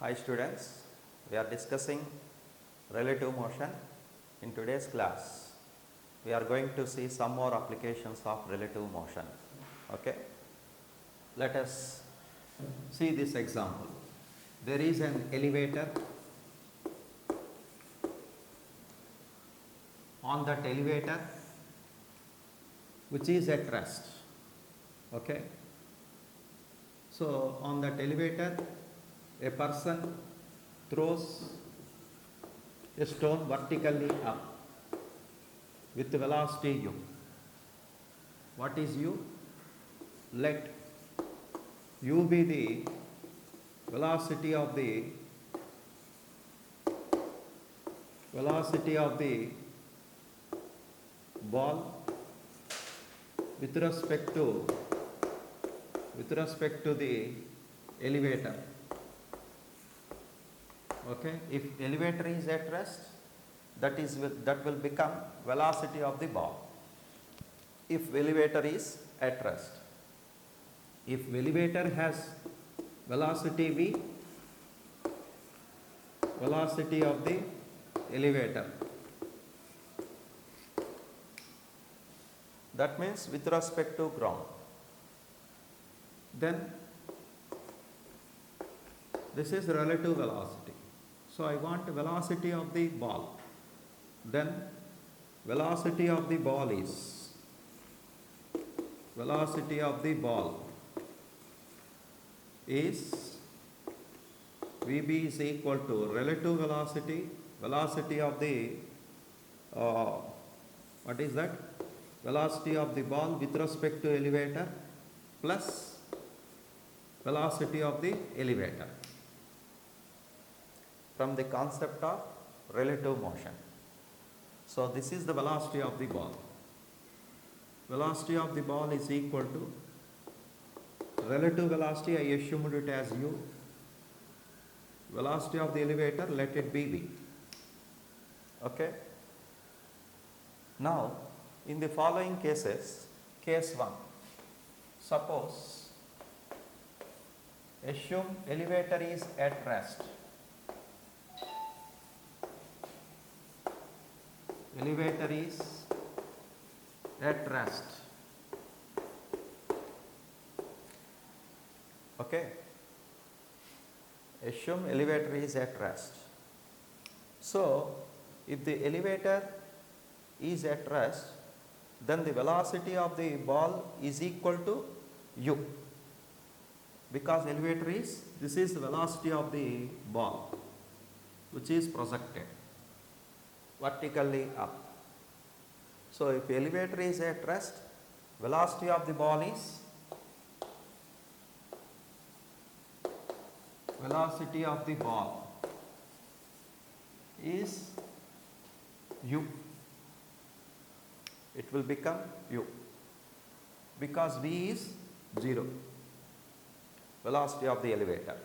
Hi students, we are discussing relative motion in today's class. We are going to see some more applications of relative motion. Okay? Let us see this example. There is an elevator. On that elevator, which is at rest. Okay? So, on that elevator, a person throws a stone vertically up with velocity u. What is u? Let u be the velocity of the ball with respect to the elevator. Okay, if elevator is at rest, that will become velocity of the ball. If elevator is at rest, if elevator has velocity v, velocity of the elevator, that means with respect to ground, then this is relative velocity. So, I want velocity of the ball, then velocity of the ball is Vb is equal to relative velocity of the what is that? Velocity of the ball with respect to elevator plus velocity of the elevator, from the concept of relative motion. So, this is the velocity of the ball. Velocity of the ball is equal to relative velocity, I assumed it as u. Velocity of the elevator, let it be v. Okay. Now, in the following cases, case 1, suppose assume elevator is at rest. Elevator is at rest. Okay. Assume elevator is at rest. So, if the elevator is at rest, then the velocity of the ball is equal to u, because elevator is, this is the velocity of the ball which is projected vertically up. So, if elevator is at rest, velocity of the ball is u. It will become u because v is 0, velocity of the elevator.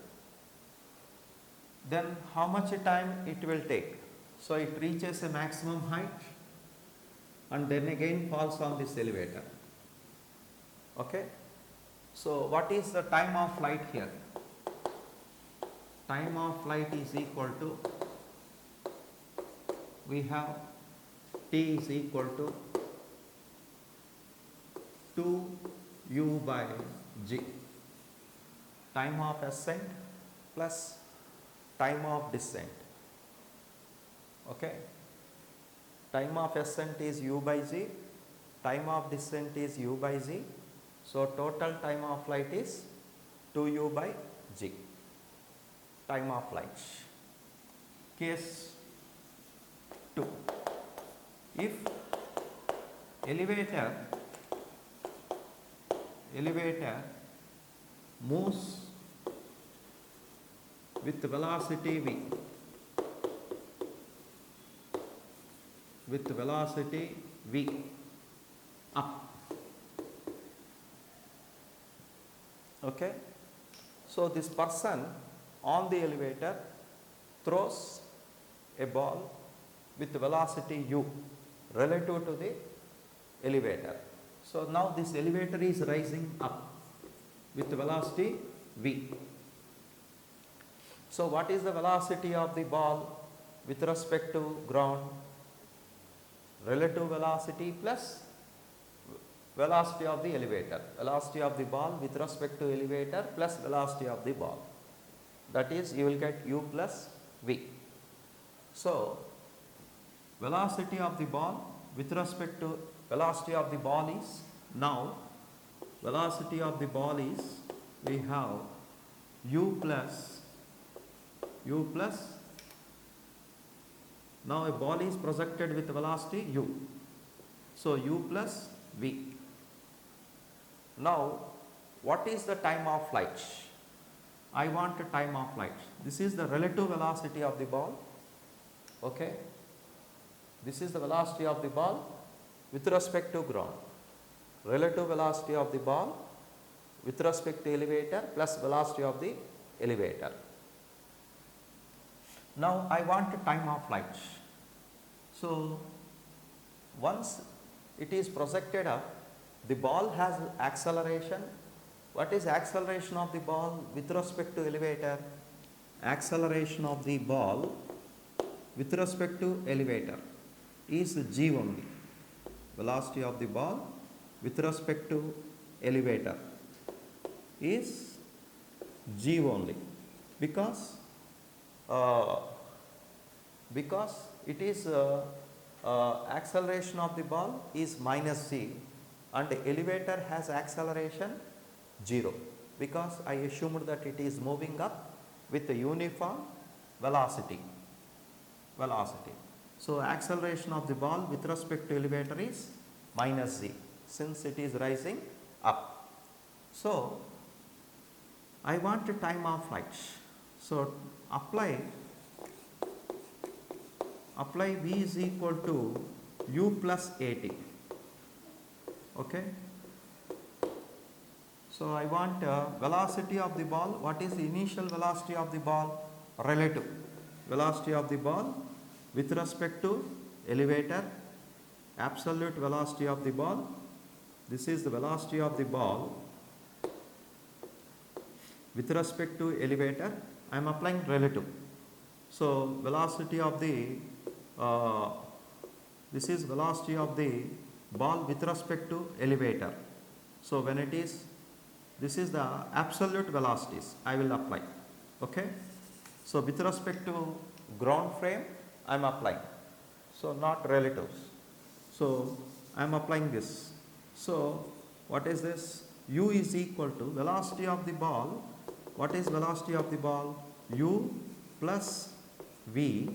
Then how much time it will take? So, it reaches a maximum height and then again falls on this elevator. Okay. So, what is the time of flight here? Time of flight is equal to, we have t is equal to 2u by g, time of ascent plus time of descent. Okay. Time of ascent is u by g, time of descent is u by g. So, total time of flight is 2u by g, time of flight. Case 2, if elevator moves with velocity v, up. Okay. So, this person on the elevator throws a ball with velocity u relative to the elevator. So, now this elevator is rising up with velocity v. So what is the velocity of the ball with respect to ground? Relative velocity plus velocity of the elevator. Velocity of the ball with respect to elevator plus velocity of the ball. That is, you will get u plus v. So velocity of the ball with respect to velocity of the ball is, now velocity of the ball is, we have u plus, now a ball is projected with velocity u. So u plus v. Now what is the time of flight? I want a time of flight. This is the relative velocity of the ball. Okay. This is the velocity of the ball with respect to ground. Relative velocity of the ball with respect to elevator plus velocity of the elevator. Now I want a time of flight. So once it is projected up, the ball has acceleration. What is acceleration of the ball with respect to elevator? Acceleration of the ball with respect to elevator is g only. Velocity of the ball with respect to elevator is g only, because it is acceleration of the ball is minus g and the elevator has acceleration 0, because I assumed that it is moving up with a uniform velocity. So acceleration of the ball with respect to elevator is minus g, since it is rising up. So I want a time of flight. So apply v is equal to u plus at. Okay. So I want velocity of the ball. What is the initial velocity of the ball? Relative velocity of the ball with respect to elevator, absolute velocity of the ball. This is the velocity of the ball with respect to elevator. I am applying relative. So velocity of the this is velocity of the ball with respect to elevator. So when it is, this is the absolute velocities I will apply. Okay. So with respect to ground frame I am applying, so not relatives. So I am applying this. So what is this? U is equal to velocity of the ball. What is velocity of the ball? U plus v.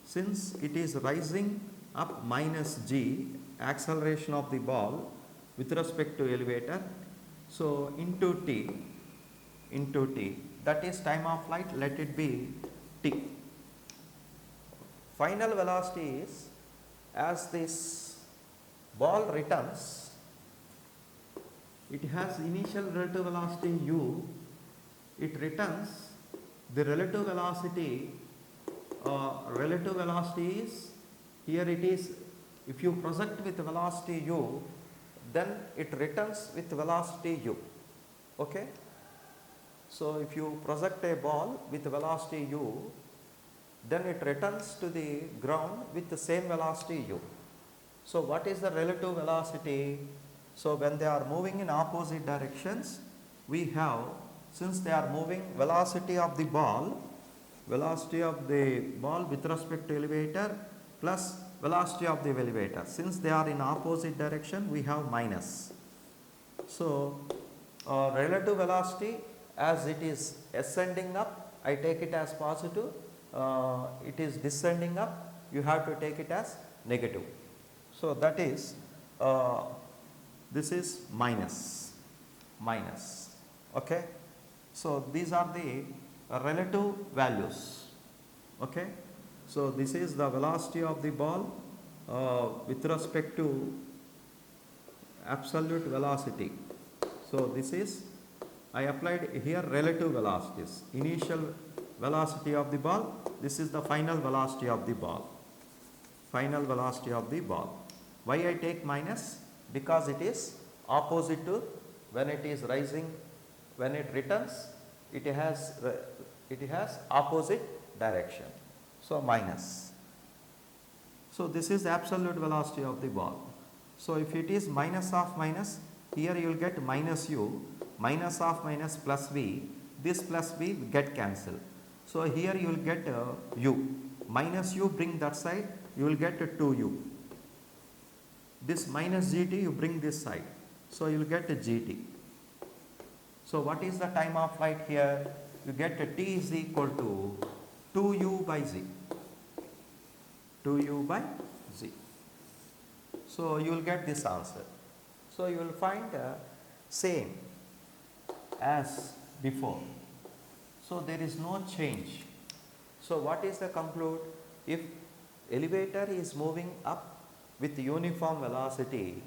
Since it is rising up minus g, acceleration of the ball with respect to elevator, so into t, that is time of flight, let it be t. Final velocity is, as this ball returns, it has initial relative velocity u, it returns, the relative velocity is, here it is, if you project with velocity u, then it returns with velocity u. Okay. So if you project a ball with velocity u, then it returns to the ground with the same velocity u. So what is the relative velocity? So when they are moving in opposite directions, we have, since they are moving, velocity of the ball with respect to elevator plus velocity of the elevator. Since they are in opposite direction, we have minus. So relative velocity, as it is ascending up, I take it as positive. It is descending up, you have to take it as negative. So that is, this is minus. Okay. So these are the relative values. Okay. So this is the velocity of the ball with respect to absolute velocity. So this is, I applied here relative velocities. Initial velocity of the ball, this is the final velocity of the ball. Why I take minus? Because it is opposite to when it is rising, when it returns, it has opposite direction. So minus. So this is the absolute velocity of the ball. So if it is minus of minus, here you will get minus u, minus of minus plus v, this plus v get cancelled. So here you will get u, minus u bring that side, you will get 2u. This minus gt you bring this side, so you will get gt. So what is the time of flight here? You get t is equal to 2u by z. 2u by z. So you will get this answer. So you will find same as before. So there is no change. So what is the conclude? If elevator is moving up with uniform velocity,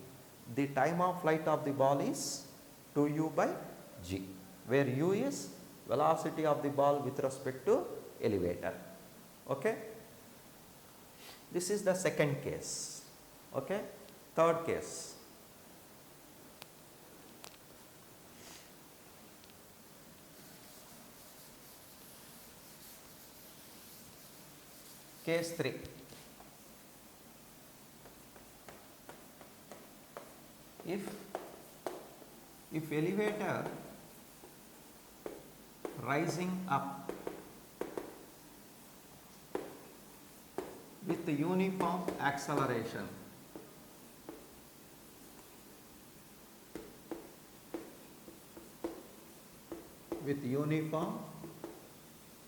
the time of flight of the ball is 2u by g, where u is velocity of the ball with respect to elevator. Okay. This is the second case. Okay. Third case. Case 3. If elevator rising up with the uniform acceleration, with uniform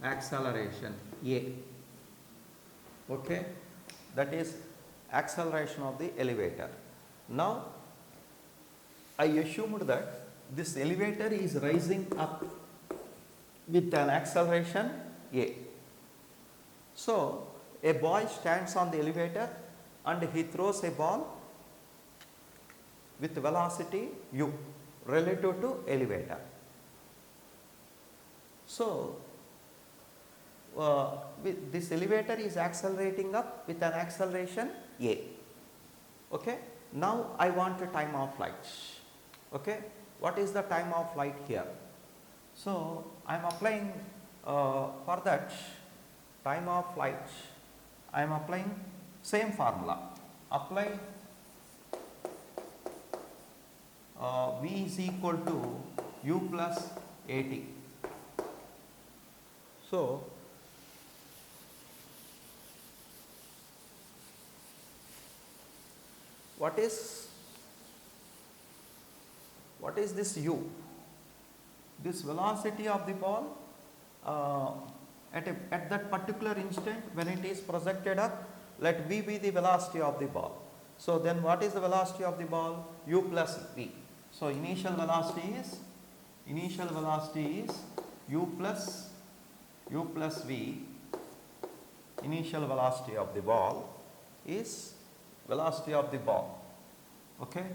acceleration A, okay, that is acceleration of the elevator. Now I assumed that this elevator is rising up with an acceleration A. So a boy stands on the elevator and he throws a ball with velocity u relative to elevator. So this elevator is accelerating up with an acceleration A. Okay. Now I want a time of flight. Okay. What is the time of flight here? So I am applying for that time of flight, I am applying same formula. Apply v is equal to u plus at. So what is this u? This velocity of the ball at that particular instant when it is projected up, let v be the velocity of the ball. So then what is the velocity of the ball? U plus v. So initial velocity is u plus v. Initial velocity of the ball is velocity of the ball. Okay.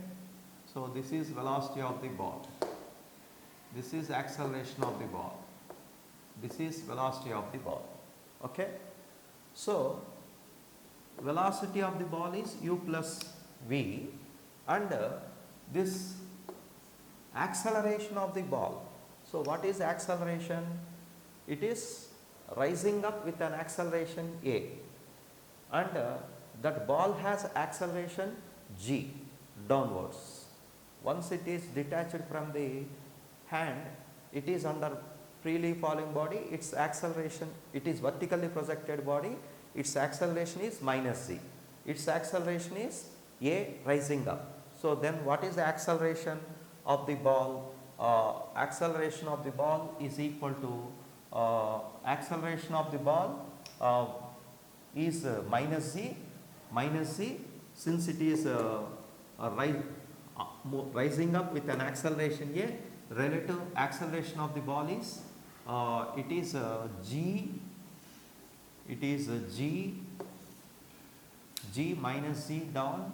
So this is velocity of the ball. This is acceleration of the ball. This is velocity of the ball. Okay. So velocity of the ball is u plus v, and this acceleration of the ball. So what is acceleration? It is rising up with an acceleration a, and that ball has acceleration g downwards. Once it is detached from the hand, it is under freely falling body, its acceleration, it is vertically projected body, its acceleration is minus z. Its acceleration is a rising up. So then what is the acceleration of the ball? Acceleration of the ball is equal to acceleration of the ball is minus z, since it is rising up with an acceleration a, relative acceleration of the ball is it is g minus z down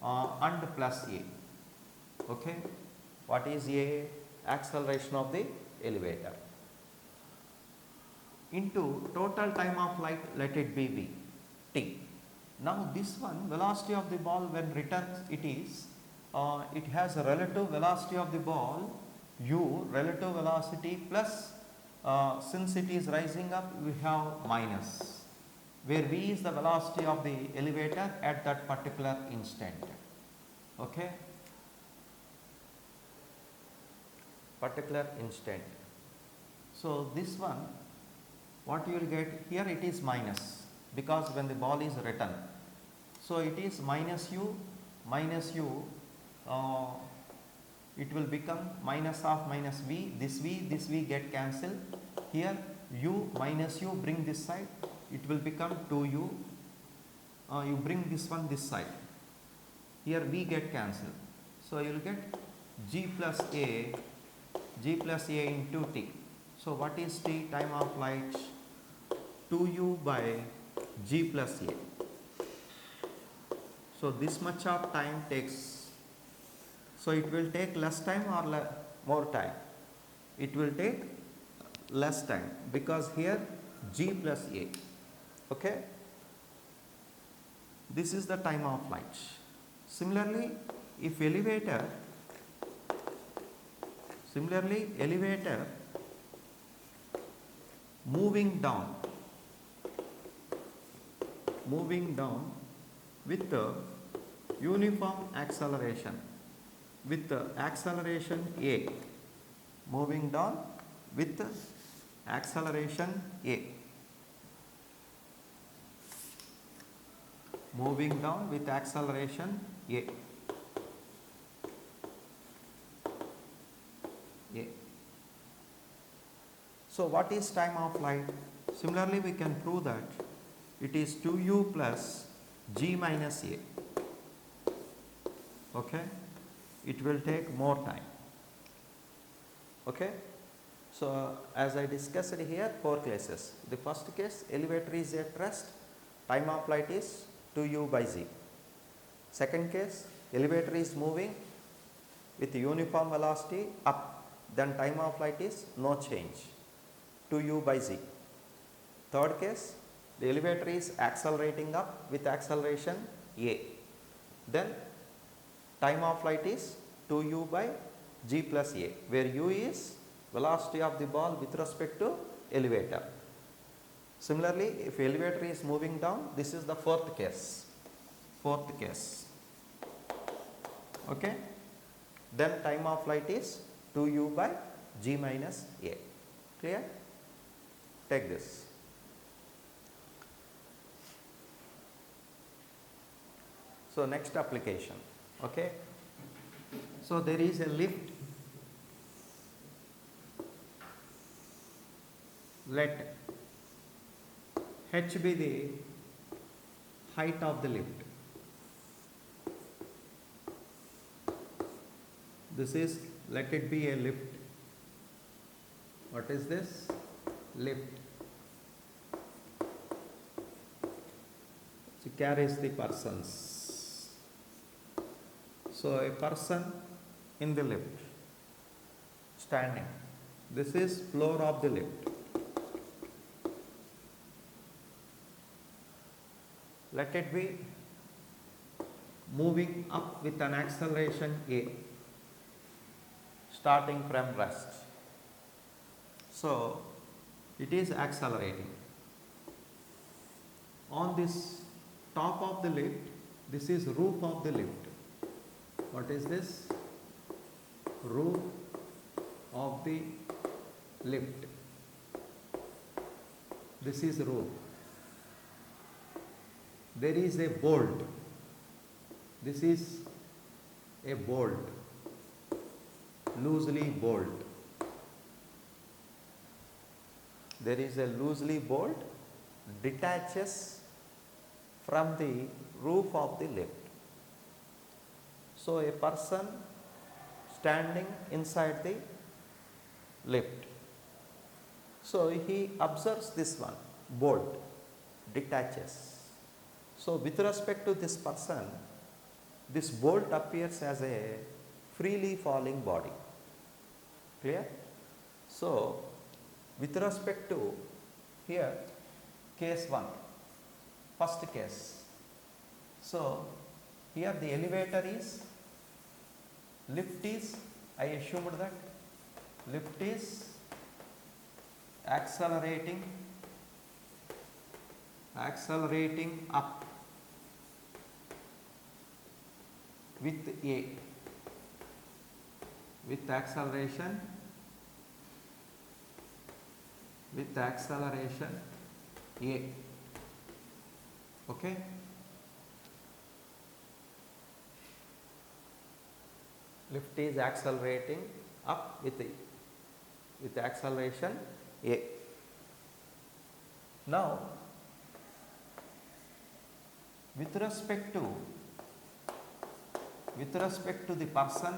and plus a. Okay. What is a? Acceleration of the elevator into total time of flight, let it be v, t. Now this one, velocity of the ball when returns, it has a relative velocity of the ball u, relative velocity plus since it is rising up, we have minus, where v is the velocity of the elevator at that particular instant. Okay, particular instant. So this one, what you will get here, it is minus, because when the ball is written, so it is minus u, it will become minus of minus v, this v get cancelled. Here u minus u, bring this side, it will become 2u, you bring this one this side, here v get cancelled. So you will get g plus a into t. So what is t? Time of flight 2u by g plus a. So this much of time takes, so it will take less time or more time? It will take less time, because here g plus a. Okay, this is the time of flight. Similarly, if elevator moving down with the uniform acceleration, with the acceleration a, moving down with the acceleration a, moving down with acceleration a. So what is time of flight? Similarly, we can prove that it is 2u plus g minus a. Okay, it will take more time. Okay, so as I discussed here, 4 cases. The first case, elevator is at rest, time of flight is 2u by z. Second case, elevator is moving with uniform velocity up, then time of flight is no change, 2u by z. Third case, the elevator is accelerating up with acceleration a, then time of flight is 2u by g plus a, where u is velocity of the ball with respect to elevator. Similarly, if elevator is moving down, this is the fourth case. Okay, then time of flight is 2u by g minus a. Clear? Take this. So next application. Okay, so there is a lift. Let h be the height of the lift. This is, let it be a lift. What is this? Lift. It carries the persons. So a person in the lift, standing. This is floor of the lift. Let it be moving up with an acceleration a, starting from rest. So it is accelerating. On this top of the lift, this is roof of the lift. What is this? Roof of the lift. This is roof. There is a bolt. This is a bolt, loosely bolt. There is a loosely bolt detaches from the roof of the lift. So a person standing inside the lift. So he observes this one, bolt detaches. So with respect to this person, this bolt appears as a freely falling body. Clear? So with respect to here, case 1, first case. So here the elevator is, lift is, I assumed that lift is accelerating up with A, with acceleration A. Okay. Lift is accelerating up with acceleration A. Now, with respect to the person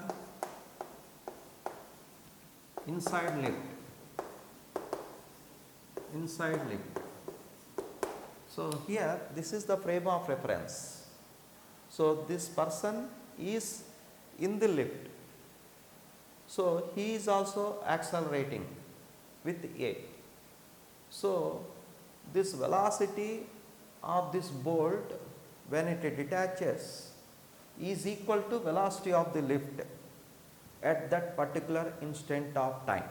inside lift. So here this is the frame of reference. So this person is in the lift. So he is also accelerating with A. So this velocity of this bolt when it detaches is equal to velocity of the lift at that particular instant of time.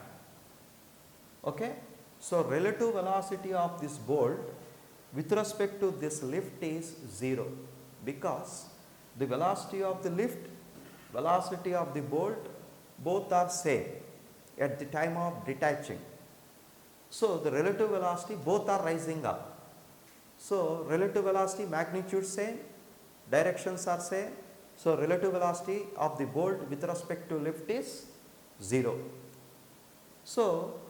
Okay. So relative velocity of this bolt with respect to this lift is 0, because the velocity of the lift, velocity of the bolt, both are same at the time of detaching. So the relative velocity, both are rising up. So relative velocity magnitude same, directions are same. So relative velocity of the bolt with respect to lift is 0. So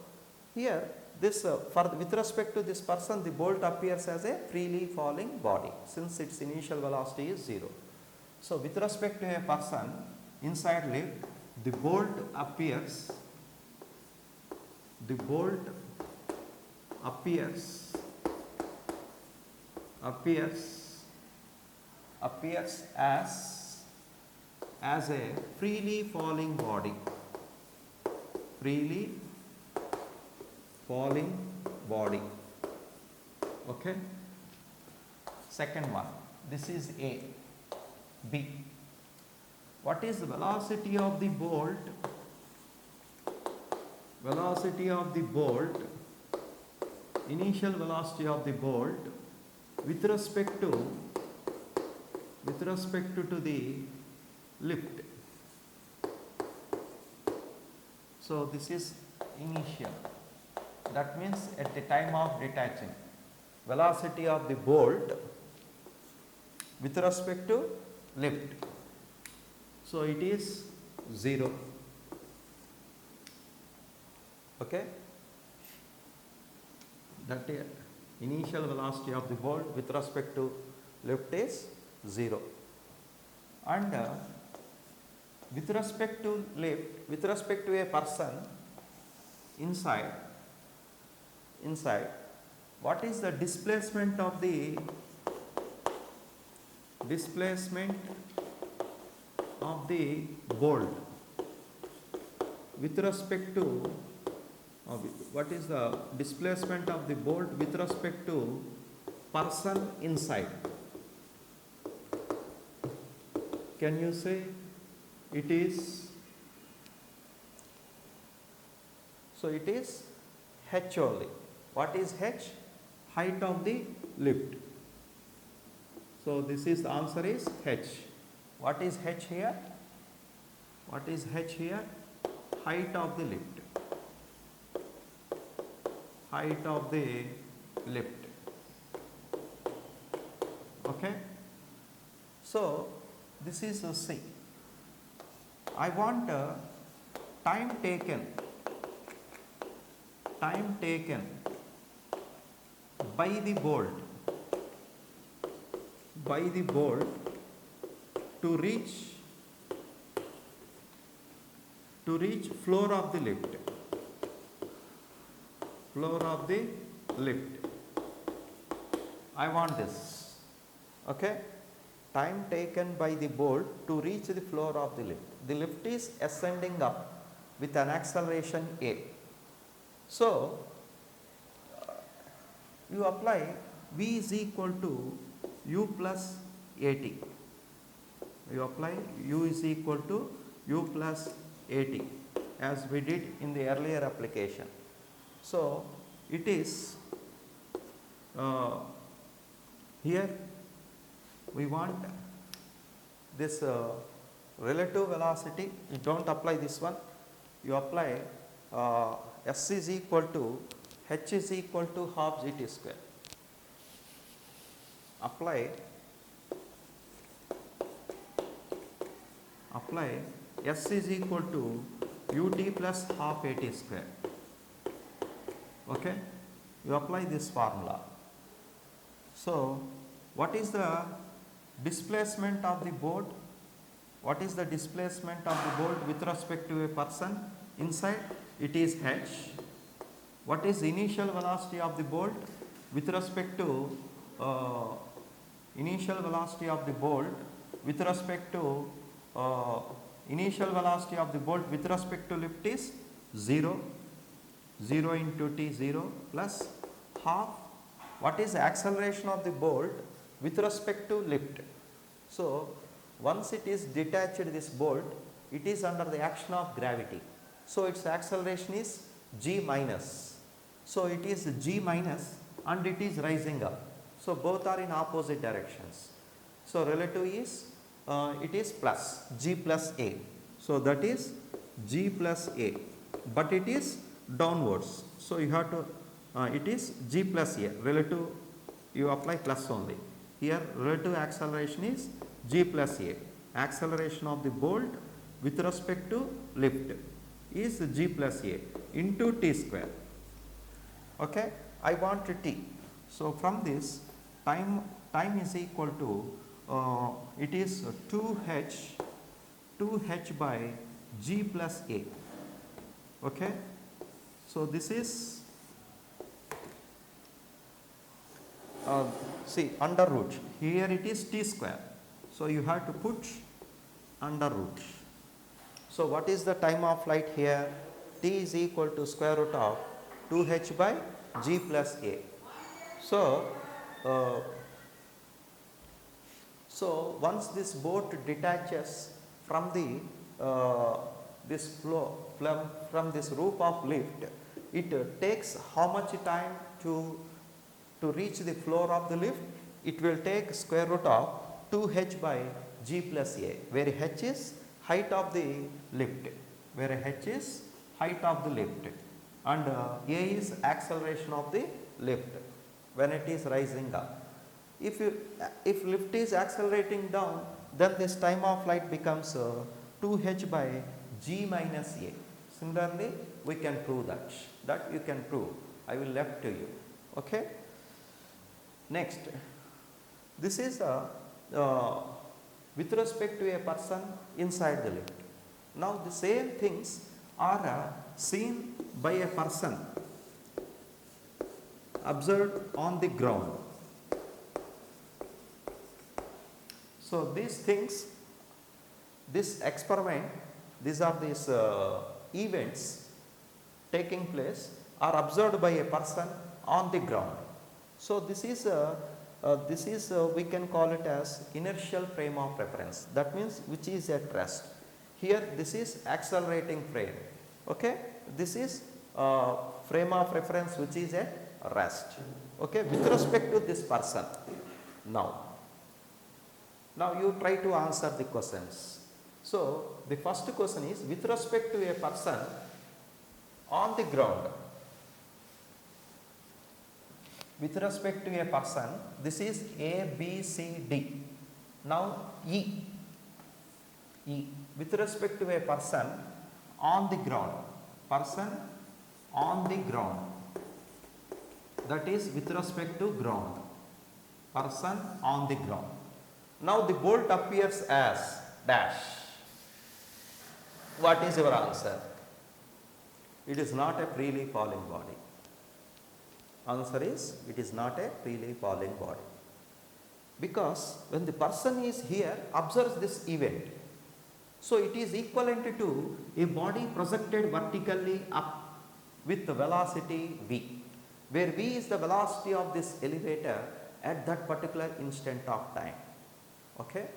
here this with respect to this person, the bolt appears as a freely falling body since its initial velocity is 0. So with respect to a person inside lift, the bolt appears as a freely falling body. Okay. Second one, this is A. B. What is the velocity of the bolt? Initial velocity of the bolt with respect to the lift. So this is initial. That means at the time of detaching, velocity of the bolt with respect to lift. So it is 0. Okay. That initial velocity of the bolt with respect to lift is 0. And with respect to lift, with respect to a person inside, what is the displacement of the bolt with respect to what is the displacement of the bolt with respect to person inside? Can you say? It is, so it is h only. What is h? Height of the lift. So this is the answer is h. What is h here? Height of the lift. Okay. So this is a C. I want time taken by the bolt to reach floor of the lift. I want this. Okay. Time taken by the bolt to reach the floor of the lift. The lift is ascending up with an acceleration A. So you apply V is equal to U plus AT. You apply U is equal to U plus AT as we did in the earlier application. So it is here we want this relative velocity. You do not apply this one, you apply s is equal to h is equal to half gt square. Apply s is equal to ut plus half at square. Okay, you apply this formula. So what is the displacement of the board? What is the displacement of the board with respect to a person inside? It is h. What is the initial velocity of the bolt with respect to initial velocity of the bolt with respect to initial velocity of the bolt with respect to lift is 0. 0 into t 0 plus half. What is the acceleration of the bolt with respect to lift? So once it is detached, this bolt, it is under the action of gravity. So its acceleration is g minus. So it is g minus and it is rising up. So both are in opposite directions. So relative is it is plus g plus a. So that is g plus a, but it is downwards. So you have to it is g plus a. Relative you apply plus only. Here relative acceleration is g plus a. Acceleration of the bolt with respect to lift is g plus a into t square. Okay, I want t. So from this time is equal to it is 2h by g plus a. Okay, so this is see under root, here it is t square. So you have to put under root. So what is the time of flight here? T is equal to square root of 2h by g plus a. So so once this boat detaches from the this floor from this roof of lift, it takes how much time to reach the floor of the lift? It will take square root of 2h by g plus a, where h is height of the lift, and a is acceleration of the lift when it is rising up. If lift is accelerating down, then this time of flight becomes 2h by g minus a. Similarly, we can prove that you can prove. I will left to you. Okay. Next, this is with respect to a person inside the lift. Now the same things are seen by a person observed on the ground. So these things, this experiment, these are these events taking place are observed by a person on the ground. So this is we can call it as inertial frame of reference. That means which is at rest. Here this is accelerating frame. Okay, this is frame of reference which is at rest. Okay, with respect to this person. Now you try to answer the questions. So the first question is with respect to a person on the ground. With respect to a person, this is A, B, C, D. Now E. With respect to a person on the ground. That is with respect to ground. Person on the ground. Now the bolt appears as dash. What is your answer? It is not a freely falling body. Answer is, it is not a freely falling body. Because when the person is here, observes this event. So it is equivalent to a body projected vertically up with the velocity v, where v is the velocity of this elevator at that particular instant of time. Okay.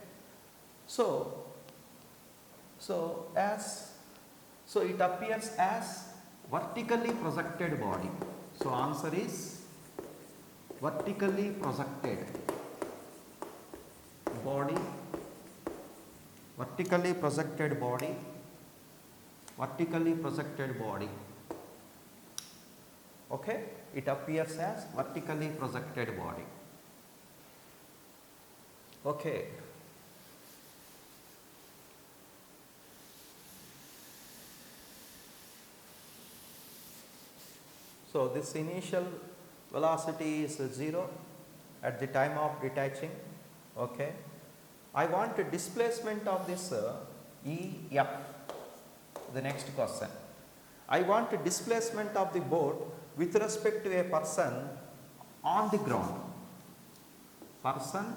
So it appears as vertically projected body. So answer is vertically projected body, vertically projected body, vertically projected body. Okay, it appears as vertically projected body. Okay. So this initial velocity is 0 at the time of detaching. Okay. I want a displacement of this EF. The next question. I want a displacement of the boat with respect to a person on the ground. Person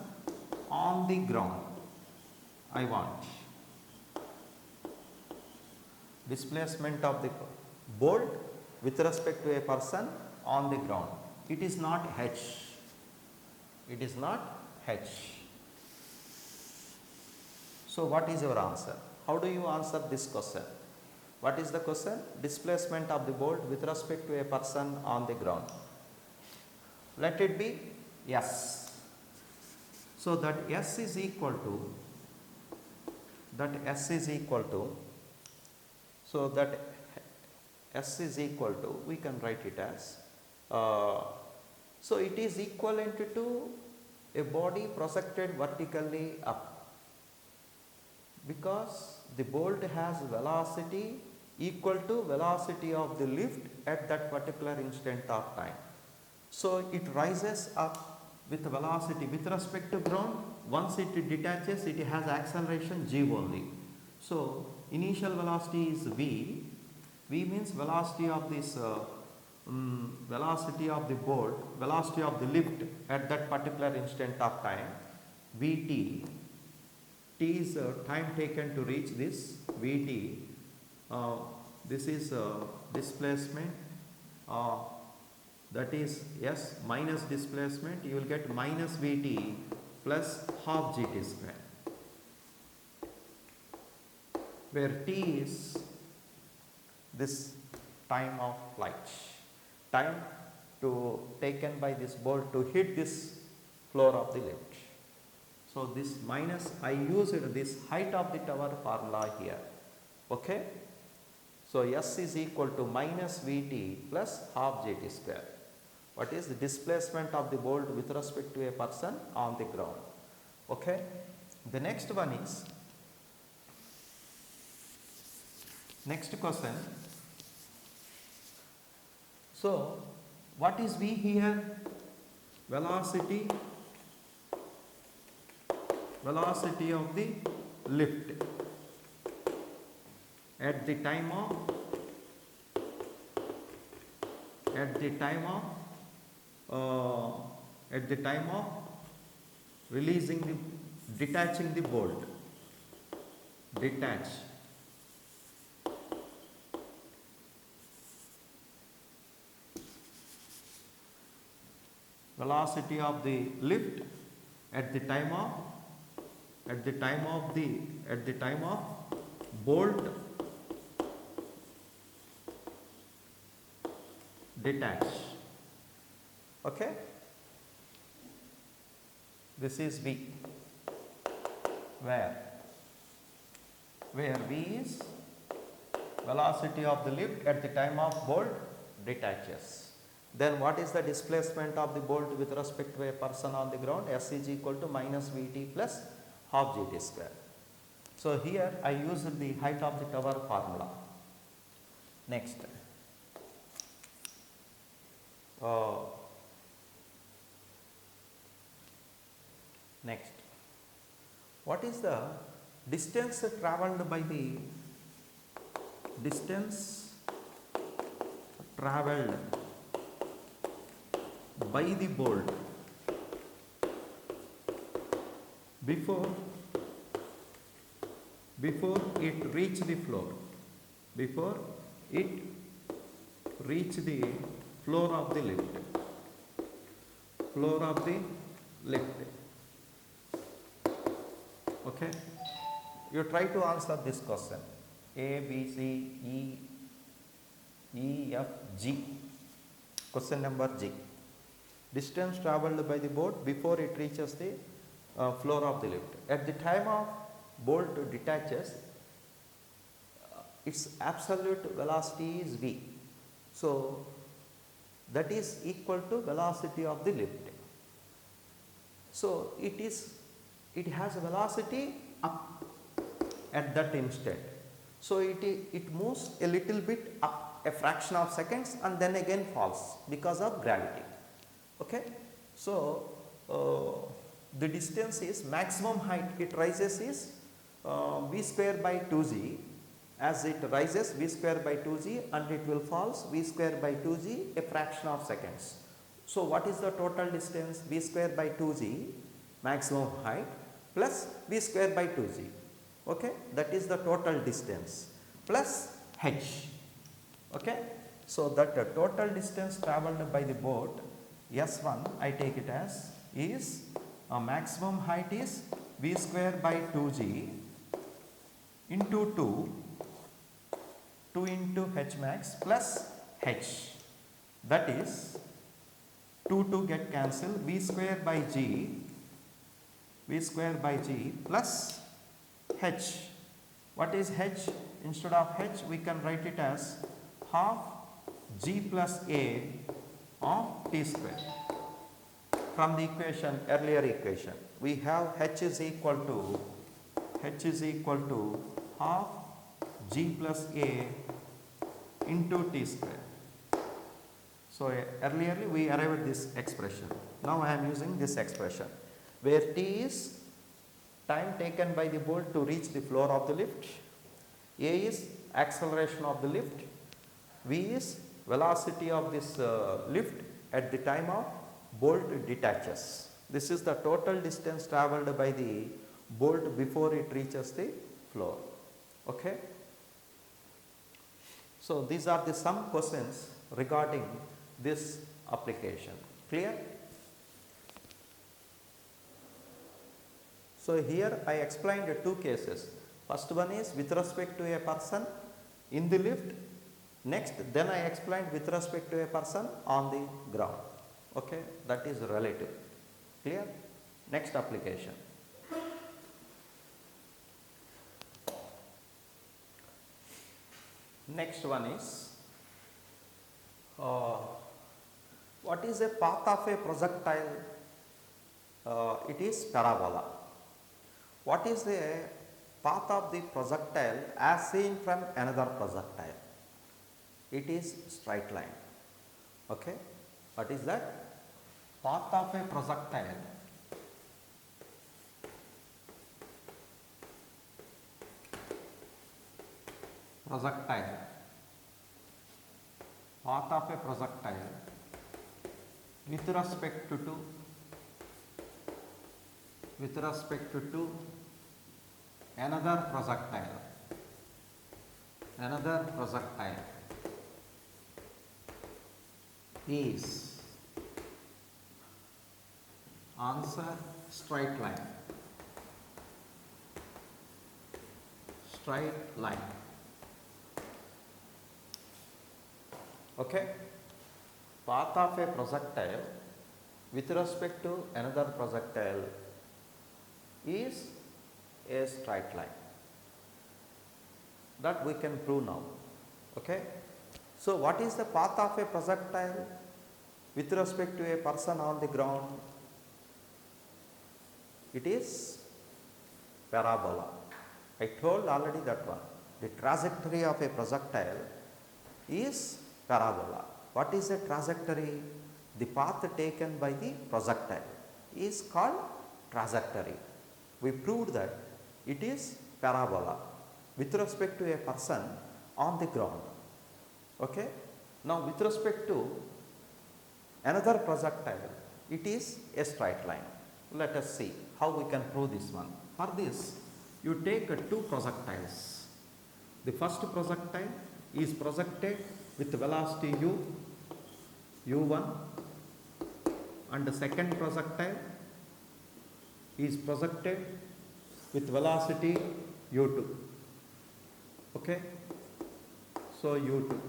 on the ground. I want displacement of the bolt with respect to a person on the ground. It is not h. It is not h. So what is your answer? How do you answer this question? What is the question? Displacement of the bolt with respect to a person on the ground. Let it be s. So that s is equal to, so that s is equal to, we can write it as, so it is equivalent to a body projected vertically up, because the bolt has velocity equal to velocity of the lift at that particular instant of time. So it rises up with velocity with respect to ground. Once it detaches, it has acceleration g only. So initial velocity is v. V means velocity of this velocity of the bolt, velocity of the lift at that particular instant of time, Vt. T is time taken to reach this Vt. This is displacement, that is S minus displacement. You will get minus Vt plus half Gt square, where T is this time of flight, time to taken by this bolt to hit this floor of the lift. So this minus, I used this height of the tower formula here. Okay. So S is equal to minus Vt plus half Gt square. What is the displacement of the bolt with respect to a person on the ground? Okay. The next one is, next question. So what is V here? Velocity of the lift at the time of releasing the, detaching the bolt. Detach. Velocity of the lift at the time of bolt detach. Okay. This is V, where V is velocity of the lift at the time of bolt detaches. Then what is the displacement of the bolt with respect to a person on the ground? S is equal to minus Vt plus half Gt square. So here I used the height of the tower formula. Next. Next. What is the distance traveled by the bolt before it reach the floor, before it reach the floor of the lift, okay. You try to answer this question. A, B, C, E, F, G. Question number G. Distance travelled by the boat before it reaches the floor of the lift. At the time of bolt detaches, its absolute velocity is v. So, that is equal to velocity of the lift. So, it has a velocity up at that instant. So, it moves a little bit up, a fraction of seconds, and then again falls because of gravity. Okay. So, the distance is maximum height it rises is v square by 2g. As it rises v square by 2g and it will falls v square by 2g a fraction of seconds. So, what is the total distance? V square by 2g maximum height plus v square by 2g. Okay, that is the total distance plus h. Okay. So, that the total distance travelled by the boat S1 I take it as is maximum height is v square by 2g into 2 into h max plus h, that is 2 get cancelled, v square by g plus h. What is h? Instead of h we can write it as half g plus a of t square. From the equation, earlier equation, we have h is equal to half g plus a into t square. So, earlier we arrived at this expression. Now, I am using this expression where t is time taken by the bolt to reach the floor of the lift, a is acceleration of the lift, v is velocity of this lift at the time of bolt detaches. This is the total distance travelled by the bolt before it reaches the floor. Okay. So, these are the some questions regarding this application. Clear? So, here I explained two cases. First one is with respect to a person in the lift. Next, then I explained with respect to a person on the ground. Okay, that is relative. Clear? Next application. Next one is what is a path of a projectile? It is parabola. What is the path of the projectile as seen from another projectile? It is straight line. Okay. What is that? Path of a projectile path of a projectile with respect to another projectile is answer straight line. Okay. Path of a projectile with respect to another projectile is a straight line. That we can prove now. Okay. So, what is the path of a projectile with respect to a person on the ground? It is parabola. I told already that one. The trajectory of a projectile is parabola. What is the trajectory? The path taken by the projectile is called trajectory. We proved that it is parabola with respect to a person on the ground. Okay. Now, with respect to another projectile, it is a straight line. Let us see how we can prove this one. For this, you take two projectiles. The first projectile is projected with velocity u1, and the second projectile is projected with velocity u2. Okay. So, u2.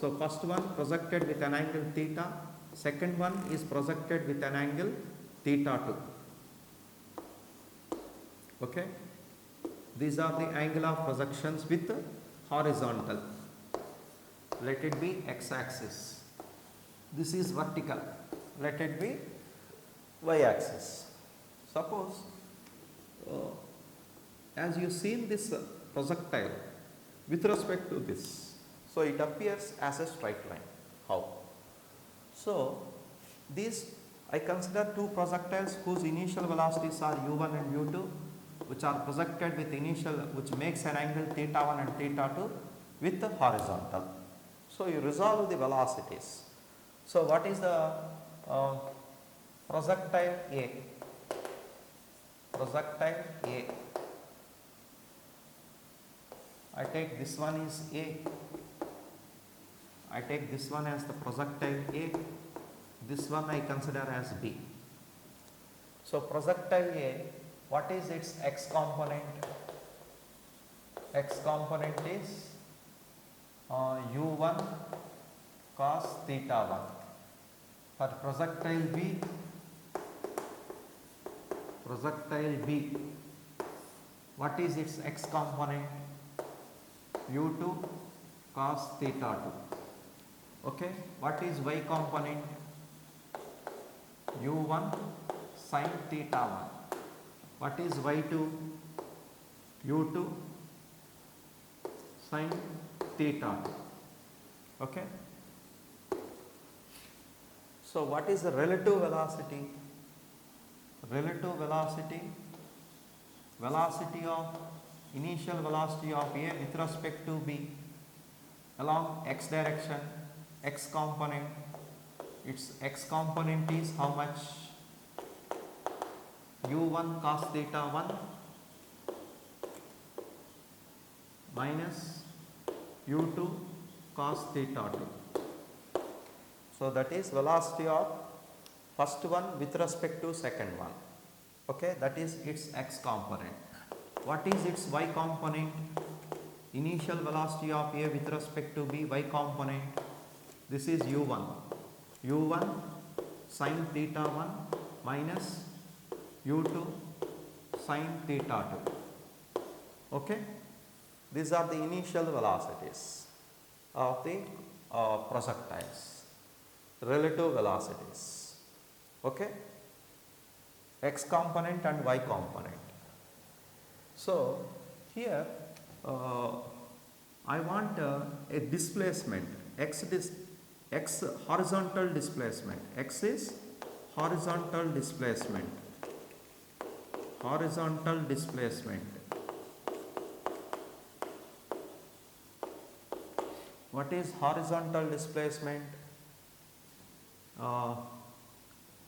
So first one projected with an angle theta, second one is projected with an angle theta 2. Okay, these are the angle of projections with horizontal. Let it be x-axis. This is vertical. Let it be y-axis. Suppose as you seen this projectile with respect to this, so it appears as a straight line. How? So these I consider two projectiles whose initial velocities are u1 and u2, which are projected with initial, which makes an angle theta 1 and theta 2 with the horizontal. So you resolve the velocities. So what is the projectile A? Projectile A. I take this one is A. I take this one as the projectile A. This one I consider as B. So projectile A, what is its x component? X component is u1 cos theta 1. For projectile B, what is its x component? u2 cos theta 2. Okay, what is y component? u1 sin theta 1. What is y2? u2 sin theta 2. Okay. So what is the relative velocity? Relative velocity, velocity of initial velocity of A with respect to B along x direction, x component, its x component is how much? u1 cos theta 1 minus u2 cos theta 2. So that is velocity of first one with respect to second one. Okay, that is its x component. What is its y component? Initial velocity of A with respect to B, y component. This is u1. u1 sin theta 1 minus u2 sin theta 2. Okay, these are the initial velocities of the projectiles, relative velocities. Okay, x component and y component. So here I want a displacement, x horizontal displacement. X is horizontal displacement. Horizontal displacement. What is horizontal displacement?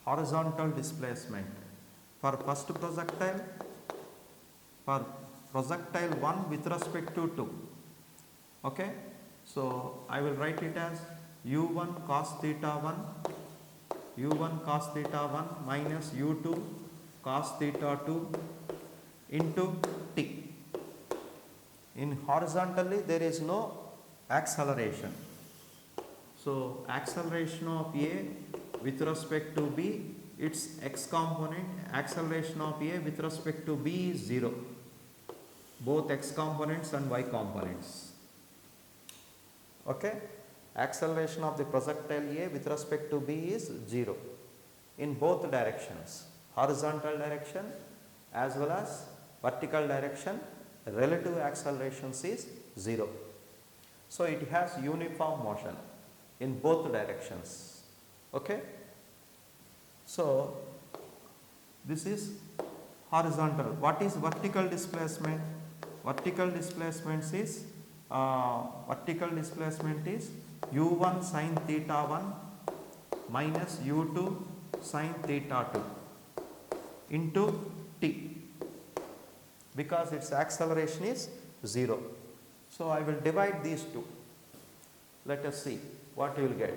Horizontal displacement for first projectile, for projectile 1 with respect to 2. Okay, so I will write it as u1 cos theta 1, u1 cos theta 1 minus u2 cos theta 2 into t. In horizontally there is no acceleration. So acceleration of A with respect to B, its x component, acceleration of A with respect to B is 0. Both x components and y components. Okay, acceleration of the projectile A with respect to B is 0 in both directions, horizontal direction as well as vertical direction. Relative accelerations is 0. So it has uniform motion in both directions. Okay, so this is horizontal. What is vertical displacement? Vertical displacement is u1 sin theta 1 minus u2 sin theta 2 into t, because its acceleration is 0. So I will divide these two. Let us see what you will get.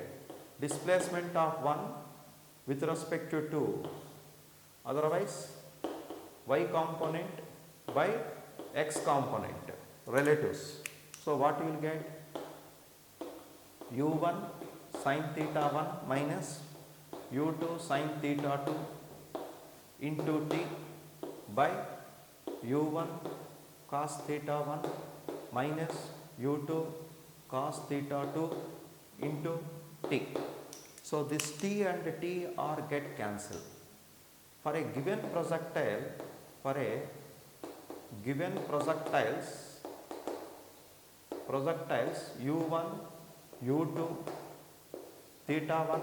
Displacement of 1 with respect to 2, otherwise y component by x component, relatives. So what you will get? u1 sin theta 1 minus u2 sin theta 2 into t by u1 cos theta 1 minus u2 cos theta 2 into t. So, this t and t are get cancelled. For a given projectile, projectiles u1, u2, theta 1,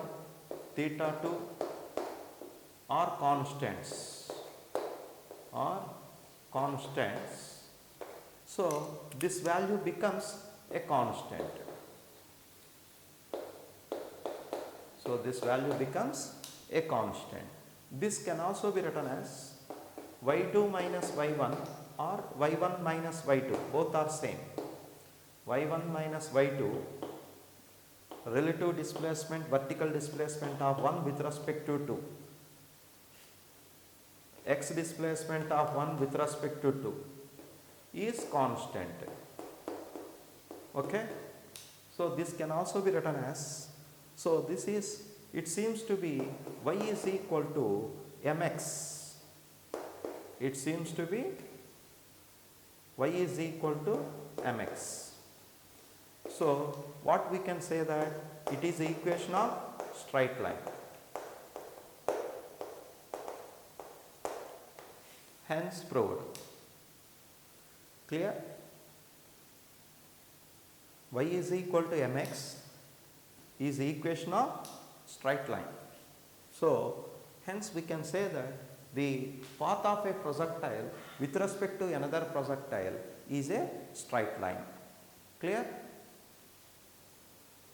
theta 2 are constants. So, this value becomes a constant. So, this value becomes a constant. This can also be written as y2 minus y1 or y1 minus y2, both are same. y1 minus y2, relative displacement, vertical displacement of 1 with respect to 2, x displacement of 1 with respect to 2 is constant. Okay. So, this can also be written as, so this is, it seems to be y is equal to mx, it seems to be y is equal to mx. So, what we can say that it is the equation of straight line. Hence proved. Clear? Y is equal to mx is the equation of straight line. So, hence we can say that the path of a projectile with respect to another projectile is a straight line. Clear?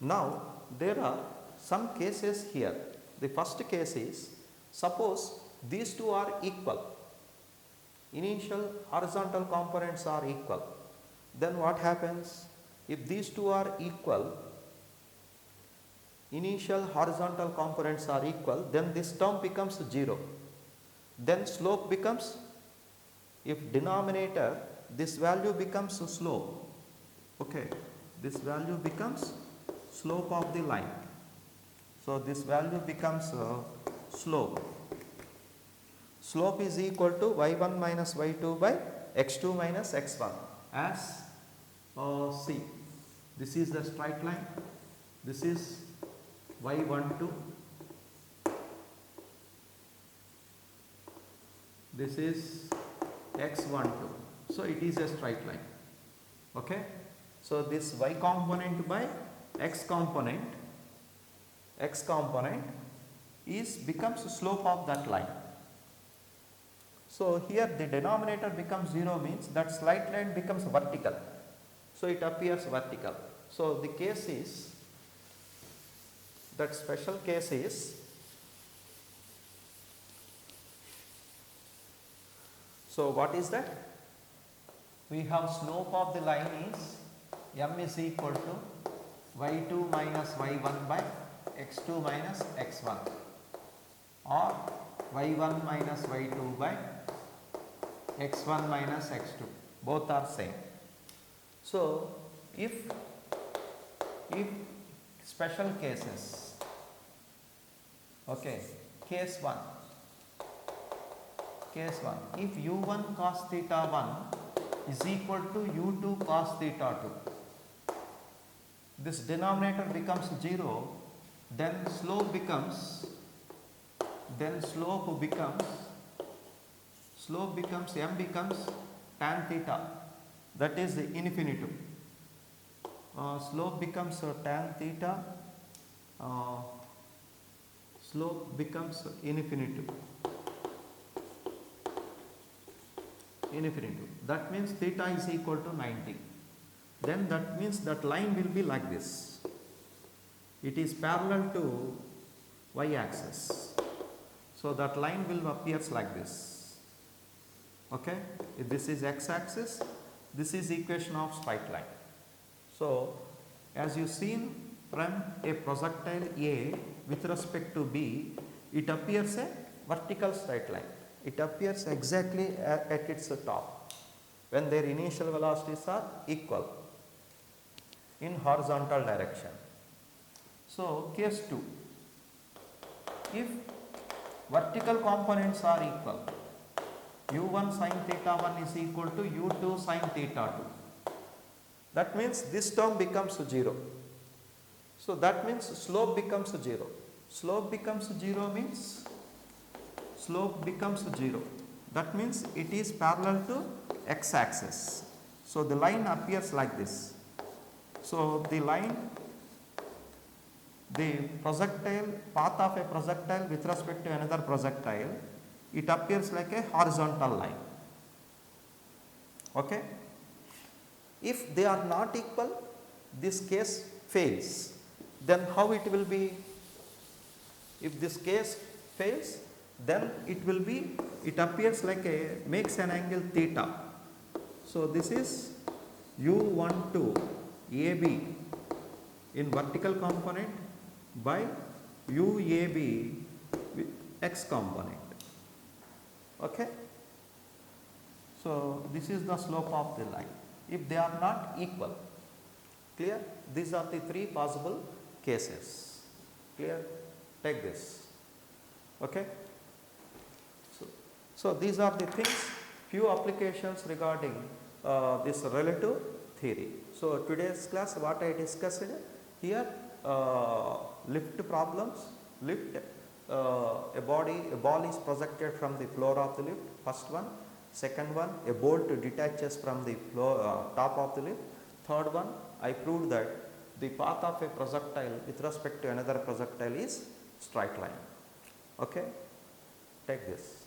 Now, there are some cases here. The first case is, suppose these two are equal, initial horizontal components are equal, then what happens? If these two are equal, initial horizontal components are equal, then this term becomes 0. Then slope becomes, if denominator, this value becomes slope. Okay, this value becomes slope of the line. So, this value becomes slope. Slope is equal to y1 minus y2 by x2 minus x1 as C. This is the straight line, this is y12, this is x12. So, it is a straight line. Okay. So, this y component by x component is becomes slope of that line. So, here the denominator becomes 0 means that slight line becomes vertical. So, it appears vertical. So, the case is, that special case is, so what is that? We have slope of the line is m is equal to y2 minus y1 by x2 minus x1 or y1 minus y2 by x1 minus x2, both are same. So, if special cases, okay, case 1, if u1 cos theta 1 is equal to u2 cos theta 2, this denominator becomes 0, then slope becomes m becomes tan theta, that is the infinitive. Slope becomes tan theta, slope becomes infinitive. That means theta is equal to 90. Then that means that line will be like this. It is parallel to y axis. So, that line will appears like this. Okay. If this is x axis, this is equation of straight line. So, as you seen from a projectile A with respect to B, it appears a vertical straight line. It appears exactly at its top when their initial velocities are equal in horizontal direction. So, case 2, if vertical components are equal, u1 sin theta 1 is equal to u2 sin theta 2. That means this term becomes 0. So, that means slope becomes 0. Slope becomes 0 means That means it is parallel to x axis. So, the line appears like this. So, the projectile, path of a projectile with respect to another projectile, it appears like a horizontal line. Okay? If they are not equal, this case fails. Then how it will be? If this case fails, then it appears like makes an angle theta. So, this is u12 AB in vertical component by UAB with x component. Okay? So, this is the slope of the line if they are not equal. Clear? These are the 3 possible cases. Clear? Take this. Okay? So, these are the things, few applications regarding this relative theory. So, today's class what I discussed here, lift problems, a ball is projected from the floor of the lift, first one. Second one, a bolt detaches from the floor, top of the lift. Third one, I proved that the path of a projectile with respect to another projectile is straight line. Okay? Take this.